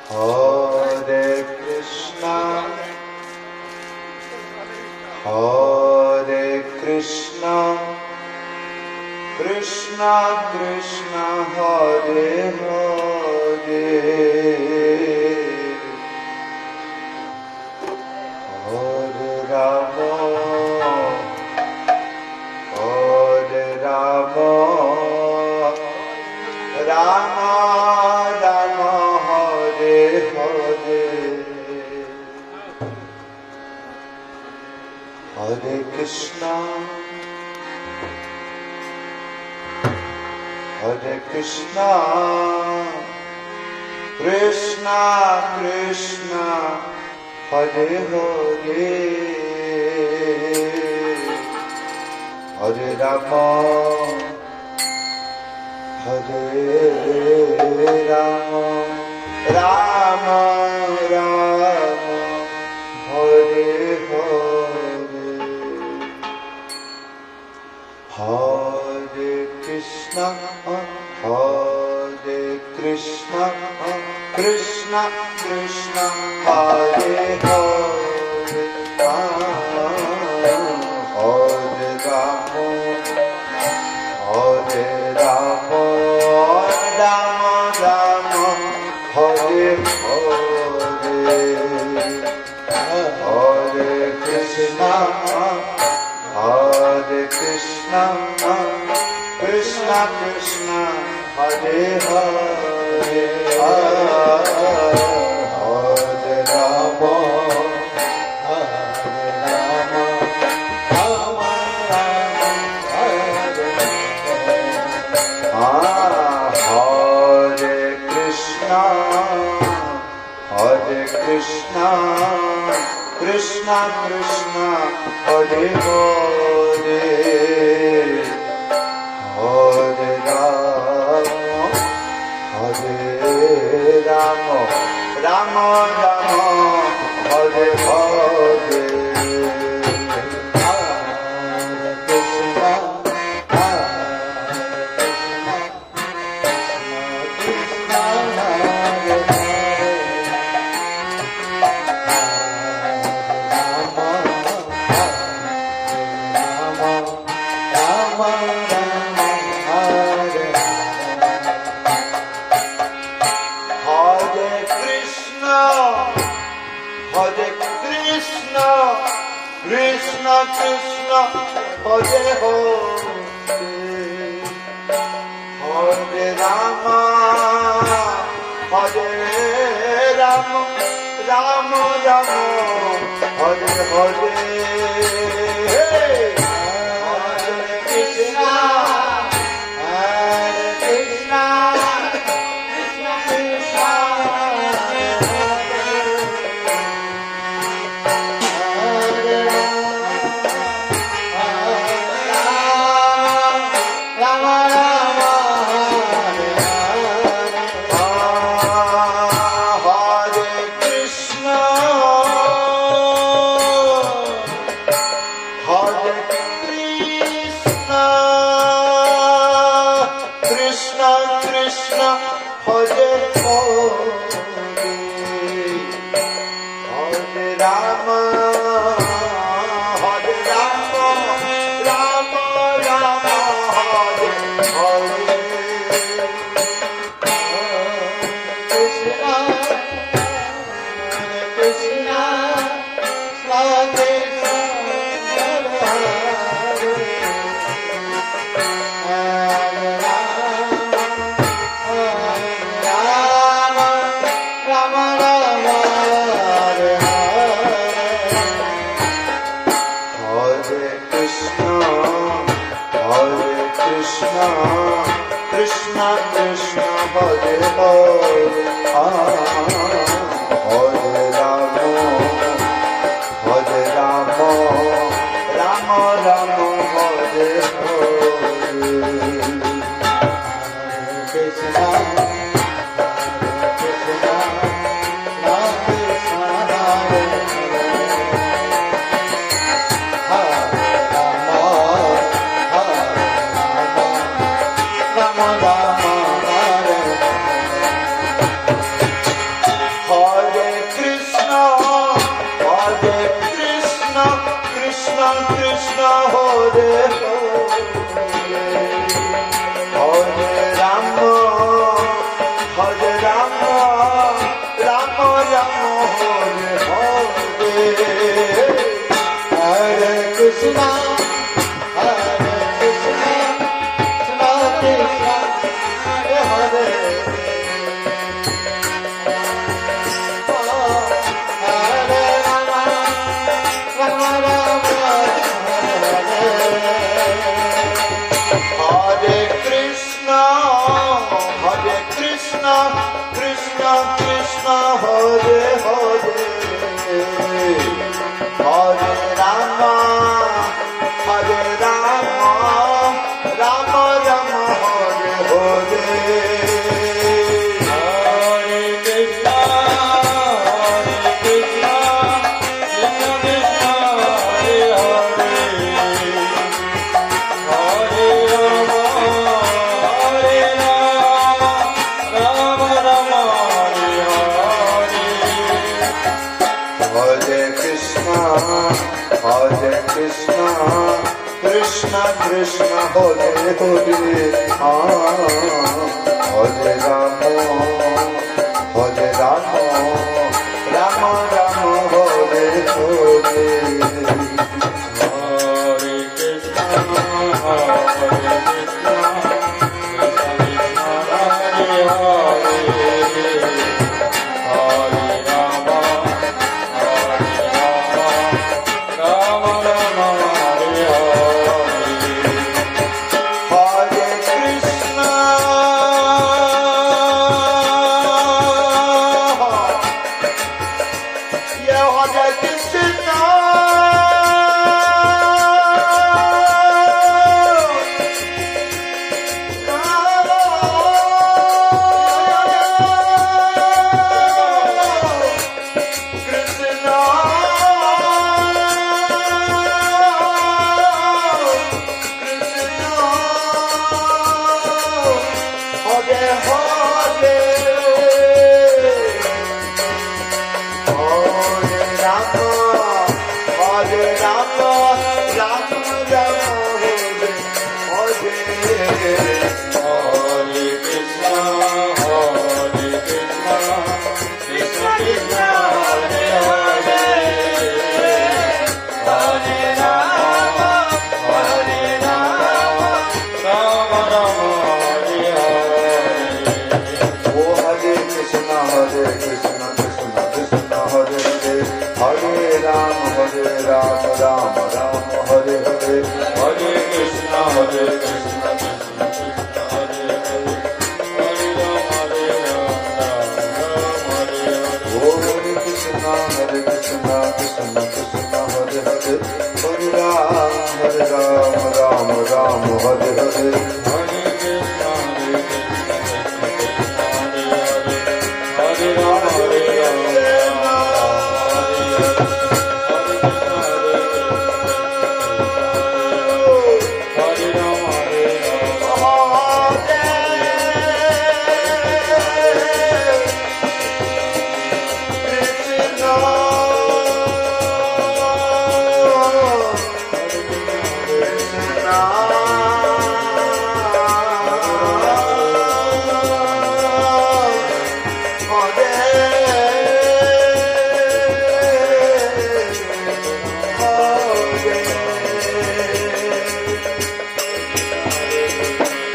Hare Krishna, Hare Krishna, Krishna Krishna, Hare Hare, Hare Rama, Hare Rama, Rama Rama, Hare Hare, Hare Krishna, Hare Krishna, Krishna Krishna, Hare Hare, Hare Rama, Hare Rama, Rama Rama, Hare Hare, Hare Krishna, Hare Krishna, Krishna Krishna, Hare Hare, Hare Rama, Hare Rama, Rama Rama, Hare Hare, Hare Krishna, Hare Krishna, Krishna Krishna, Hare Hare, Hare Rama, Hare Rama, Rama Rama, Hare Hare Krishna, Hare Krishna, Krishna Krishna, Hare Hare, Hare Rama, Hare Rama, Rama Rama, Hare Hare, Hare Krishna, Hare Krishna, Hare Krishna Krishna, Hare Hare, Hare Rama, Hare Rama, Rama Rama, Hare Hare, Hare Krishna, Hare Krishna, Krishna Krishna, Hare Krishna Krishna, Hare Hare, Ram Ram Hare Hare Hare Krishna Krishna Krishna Hare Hare Hare Rama Rama Rama Hare Krishna Krishna Krishna Hare Hare Hare Rama Rama Rama Hare Hare Hare Krishna, Krishna Krishna, Hare Hare. Hare Rama, Rama Rama, Hare Hare. Hare Krishna Krishna Krishna Hare Hare Hare Rama Rama Rama Hare Hare Hare Krishna, Krishna Hare Hare. Hare Rama, Rama Rama, Hare Hare. Hare Krishna Yeah, Hare Krishna Hare Krishna, Krishna Krishna, Hare Hare. Hare Rama, Rama Rama, Hare Hare. Oh Hare Krishna Krishna Krishna Hare Hare Hare Ram Ram Ram Hare Hare Hare Krishna, Krishna Krishna, Hare Hare. Hare Rama, Rama Hare Hare. Oh Hare Krishna Krishna Krishna Hare Hare Hare Ram Ram Ram Hare Hare Hare Krishna, Hare Rama, Hare Rama, Hare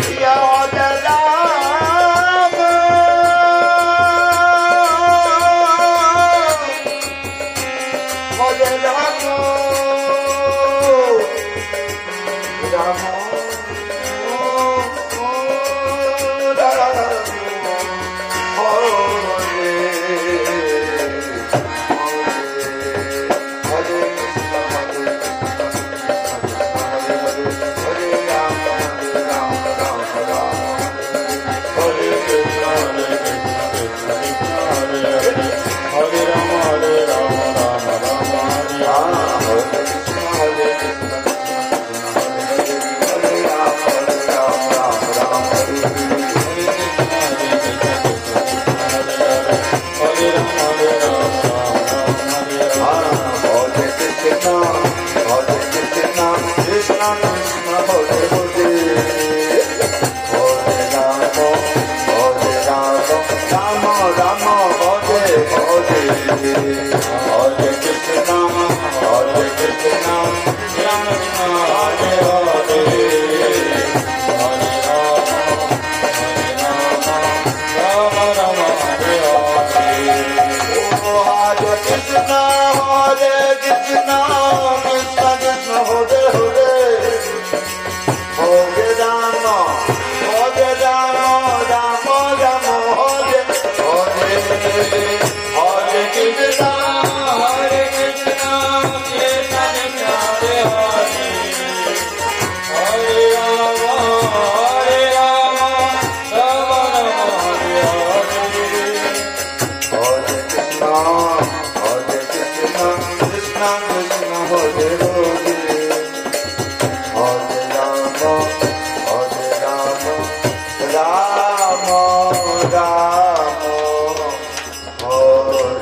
Rama, Rama Hare Krishna, Hare Krishna, Krishna Hare Hare, Rama Rama, Hare Hare. Oh Hare Krishna, Hare Krishna, Krishna Krishna Hare Hare, Hare Rama, Rama Rama Hare Hare, Hare Krishna, Hare Krishna, Krishna Krishna Hare Hare, Hare Rama, Rama Rama Hare Hare. Hare Krishna, Hare Krishna, Krishna Krishna Hare Hare, Hare Rama, Rama Rama Hare